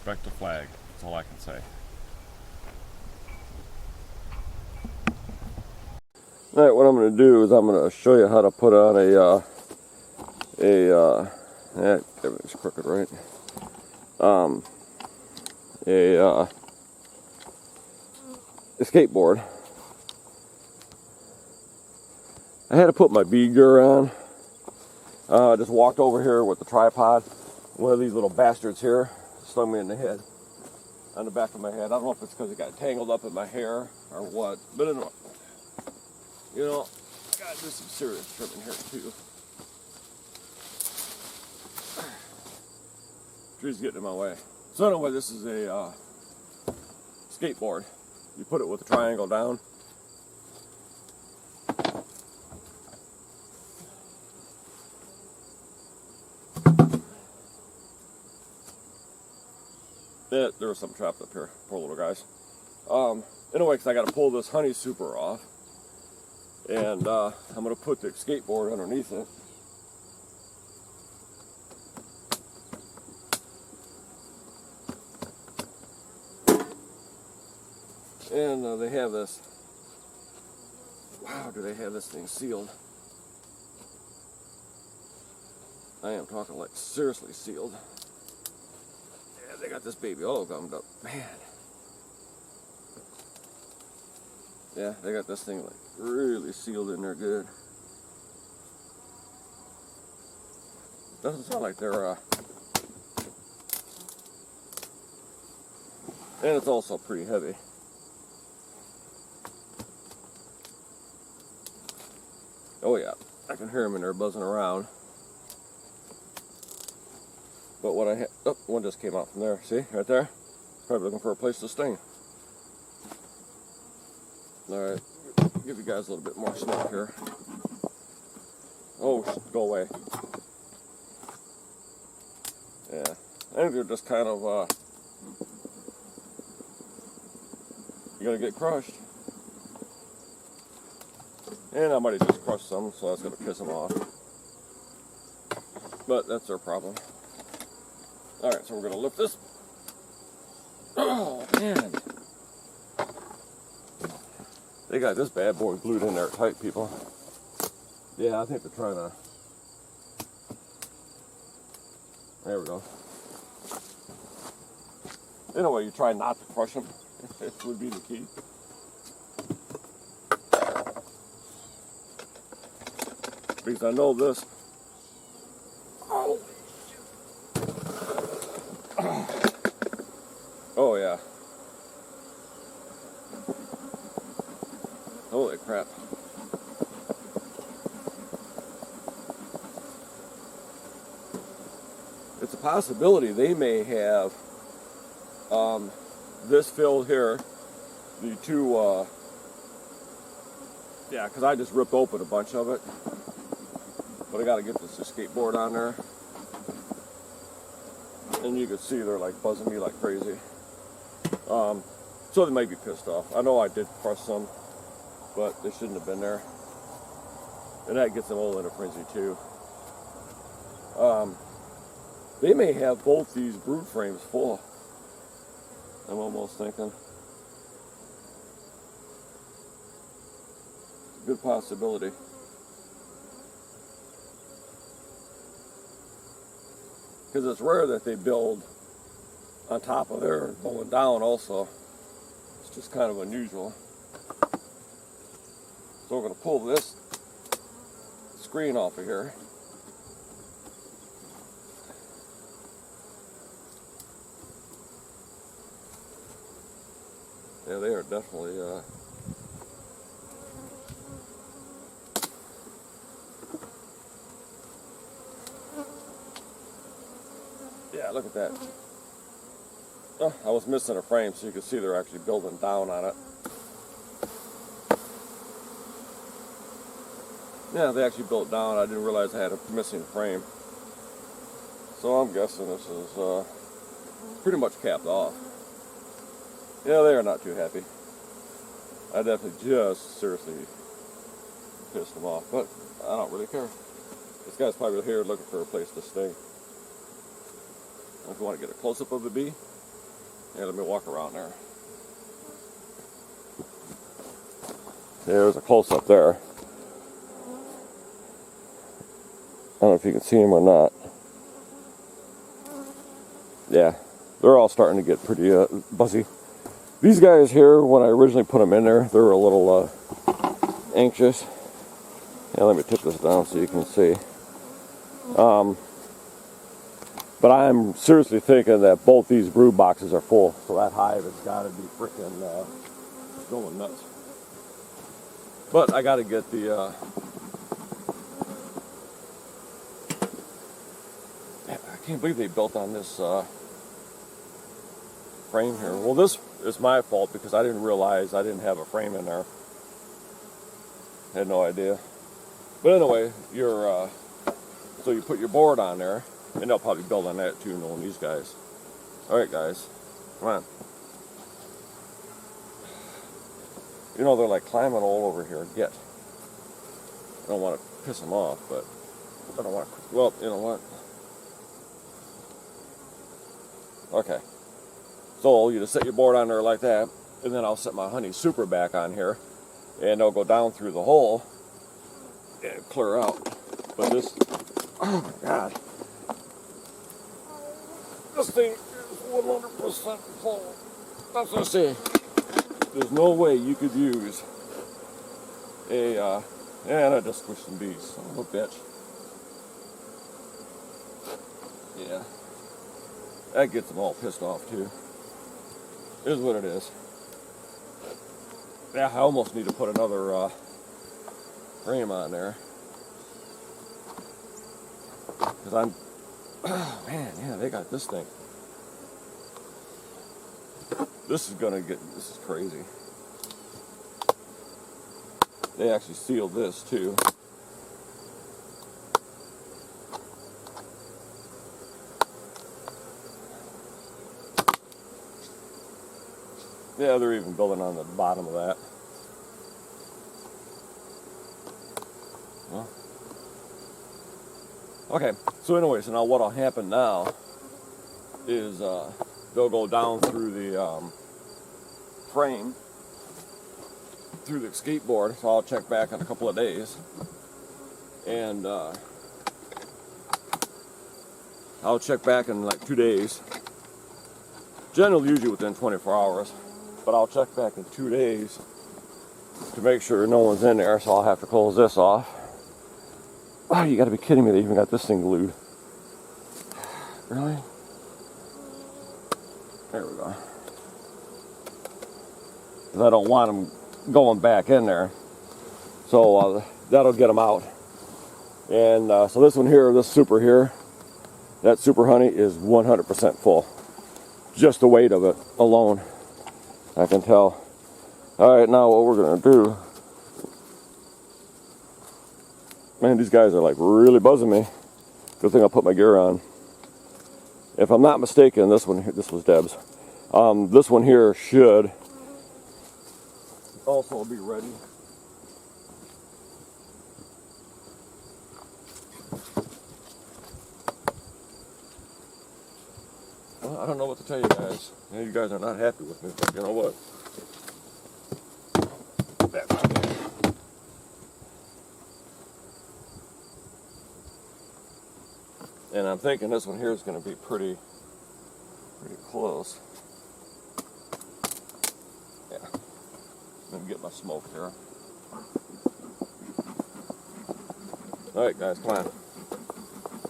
respect the flag. That's all I can say. Alright, what I'm going to do is I'm going to show you how to put on everything's crooked, right? A skateboard. I had to put my bead gear on. I just walked over here with the tripod. One of these little bastards here stung me in the head, on the back of my head. I don't know if it's because it got tangled up in my hair or what, but anyway, you know, gotta do some serious trimming here too. Tree's getting in my way. So anyway, this is a skateboard. You put it with the triangle down. There was something trapped up here, poor little guys. Anyway, because I got to pull this honey super off, and I'm going to put the skateboard underneath it. And they have this, wow, do they have this thing sealed? I am talking like seriously sealed. Yeah, they got this baby all gummed up, man. Yeah, they got this thing like really sealed in there good. Doesn't sound like they're, and it's also pretty heavy. Oh yeah, I can hear them in there buzzing around. But what I had, oh, one just came out from there. See, right there? Probably looking for a place to sting. Alright, give you guys a little bit more smoke here. Oh, go away. Yeah, I think they're just kind of, you're gonna get crushed. And I might have just crushed some, so that's gonna piss them off. But that's their problem. Alright, so we're gonna lift this. Oh, man. They got this bad boy glued in there tight, people. Yeah, I think they're trying to... There we go. Anyway, you try not to crush them. It would be the key. Because I know this. Oh. Oh yeah. Holy crap. It's a possibility they may have this filled here, the two, yeah, because I just ripped open a bunch of it. But I got to get this skateboard on there. And you can see they're like buzzing me like crazy. So they might be pissed off. I know I did crush some, but they shouldn't have been there. And that gets them all in a frenzy too. They may have both these brood frames full. I'm almost thinking. Good possibility. Because it's rare that they build on top of there and going down also. It's just kind of unusual. So we're going to pull this screen off of here. Yeah, they are definitely yeah, look at that. Oh, I was missing a frame, so you can see they're actually building down on it. Yeah, they actually built down. I didn't realize I had a missing frame. So I'm guessing this is pretty much capped off. Yeah, they are not too happy. I definitely just seriously pissed them off, but I don't really care. This guy's probably here looking for a place to stay. If you want to get a close-up of the bee, Yeah, let me walk around there. There's a close-up there. I don't know if you can see them or not. Yeah, they're all starting to get pretty buzzy. These guys here, when I originally put them in there, they were a little anxious. Yeah, let me tip this down so you can see. But I'm seriously thinking that both these brood boxes are full, so that hive has got to be freaking going nuts. But I got to get the I can't believe they built on this frame here. Well, this is my fault because I didn't realize I didn't have a frame in there. Had no idea. But anyway, so you put your board on there, and they'll probably build on that too, knowing these guys. All right, guys, come on. You know, they're like climbing all over here. Get. I don't want to piss them off, but I don't want to. Well, you know what? Okay. So you just set your board on there like that, and then I'll set my honey super back on here, and they'll go down through the hole and clear out. But this, oh my God, this thing is 100% full. That's what I say. There's no way you could use and I just squished some bees. Son of a bitch. Yeah. That gets them all pissed off too. It is what it is. Yeah, I almost need to put another frame on there. Because I'm, oh man, yeah, they got this thing. This is crazy. They actually sealed this too. Yeah, they're even building on the bottom of that. Well, okay, so anyway, so now what'll happen now is they'll go down through the frame, through the skateboard, so I'll check back in a couple of days, and I'll check back in like 2 days, generally usually within 24 hours, but I'll check back in 2 days to make sure no one's in there, so I'll have to close this off. Oh, you gotta be kidding me, they even got this thing glued. Really? There we go. Because I don't want them going back in there. So that'll get them out. And so this one here, this super here, that super honey is 100% full. Just the weight of it alone, I can tell. All right, now what we're gonna do, man, these guys are like really buzzing me. Good thing I put my gear on. If I'm not mistaken, this one, this was Deb's. This one here should also be ready. Well, I don't know what to tell you guys. You guys are not happy with me, but you know what? That's okay. And I'm thinking this one here is going to be pretty close. Yeah. Let me get my smoke here. All right, guys, come on.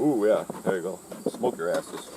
Ooh, yeah, there you go. Smoke your asses.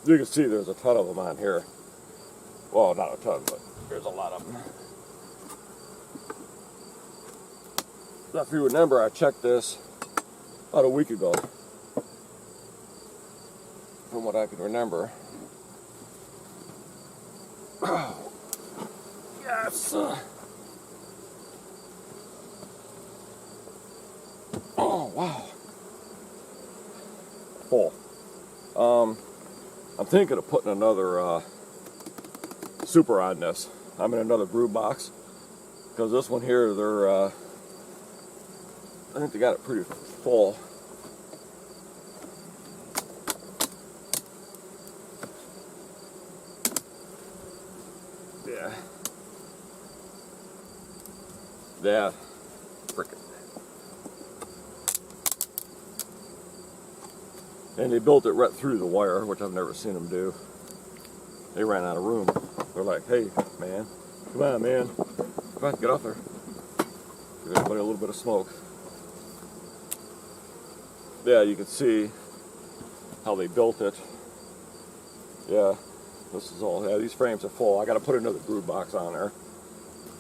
You can see there's a ton of them on here. Well, not a ton, but there's a lot of them. So if you remember, I checked this about a week ago. From what I can remember. Oh, yes. Oh, wow. Full. I'm thinking of putting another super on this. I'm in another brood box because this one here, I think they got it pretty full. Yeah. Frickin'. And they built it right through the wire, which I've never seen them do. They ran out of room. They're like, hey, man, come on, man. Come on, get off there. Give everybody a little bit of smoke. Yeah, you can see how they built it. Yeah, this is all, yeah, these frames are full. I got to put another brood box on there.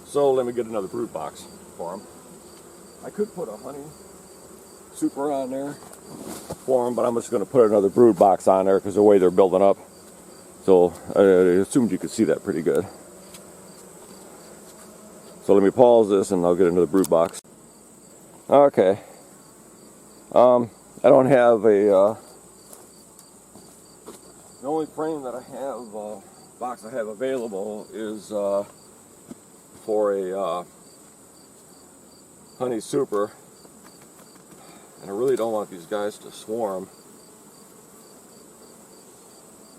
So let me get another brood box for them. I could put a honey super on there for them, but I'm just going to put another brood box on there because the way they're building up. So I assumed you could see that pretty good. So let me pause this and I'll get another brood box. Okay. I don't have a, the only frame that I have, box I have available is for a honey super. And I really don't want these guys to swarm,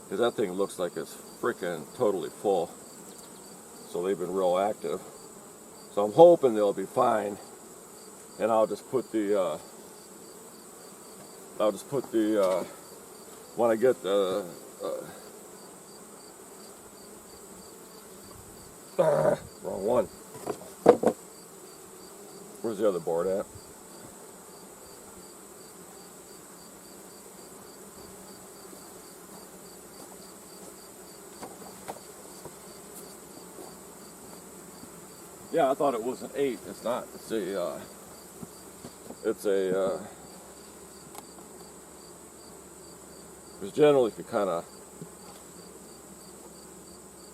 because that thing looks like it's freaking totally full. So they've been real active. So I'm hoping they'll be fine. And I'll just put the, when I get the, wrong one. Where's the other board at? Yeah, I thought it was an 8. It's not. It's a, because generally if you kind of,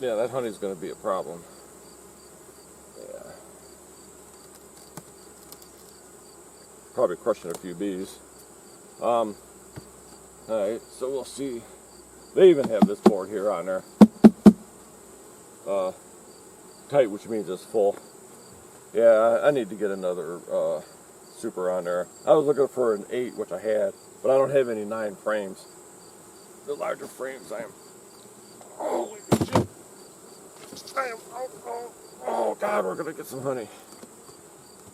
yeah, that honey's going to be a problem. Yeah. Probably crushing a few bees. Alright, so we'll see. They even have this board here on there. Tight, which means it's full. Yeah, I need to get another super on there. I was looking for an 8, which I had, but I don't have any 9 frames. The larger frames, I am. Holy shit! I am. Oh God, we're gonna get some honey.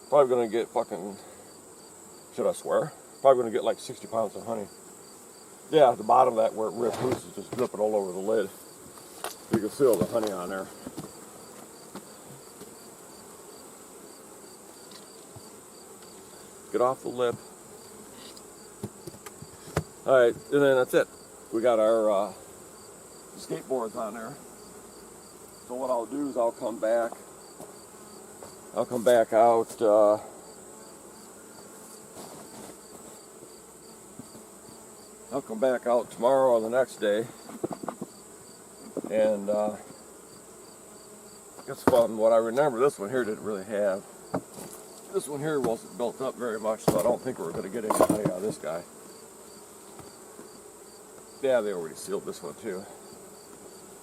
Probably gonna get fucking. Should I swear? Probably gonna get like 60 pounds of honey. Yeah, at the bottom of that where it ripped loose is just dripping all over the lid. You can feel the honey on there. Get off the lip. Alright, and then that's it. We got our skateboards on there. So what I'll do is I'll come back out I'll come back out tomorrow or the next day, and it's fun. What I remember, this one here didn't really have. This one here wasn't built up very much, so I don't think we're going to get any honey out of this guy. Yeah, they already sealed this one too.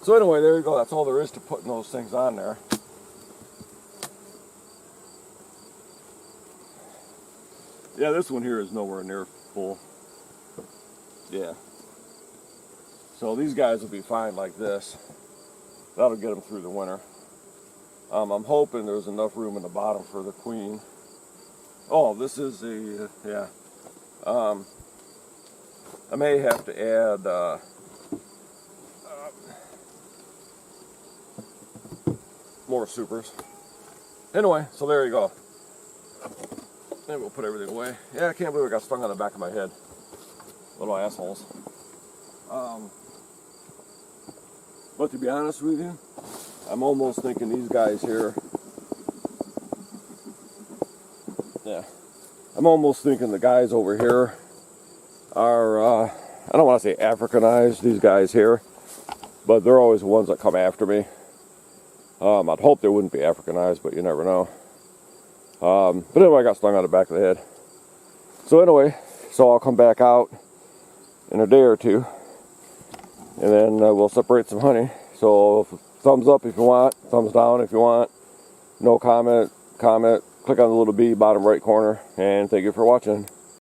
So anyway, there you go. That's all there is to putting those things on there. Yeah, this one here is nowhere near full. Yeah. So these guys will be fine like this. That'll get them through the winter. I'm hoping there's enough room in the bottom for the queen. Oh, this is the, yeah. I may have to add more supers. Anyway, so there you go. Maybe we'll put everything away. Yeah, I can't believe I got stung on the back of my head. Little assholes. But to be honest with you, I'm almost thinking these guys here, yeah, I'm almost thinking the guys over here are, I don't want to say Africanized, these guys here, but they're always the ones that come after me. I'd hope they wouldn't be Africanized, but you never know. But anyway, I got stung on the back of the head. So anyway, so I'll come back out in a day or two, and then we'll separate some honey. So thumbs up if you want, thumbs down if you want, no comment, click on the little B bottom right corner, and thank you for watching.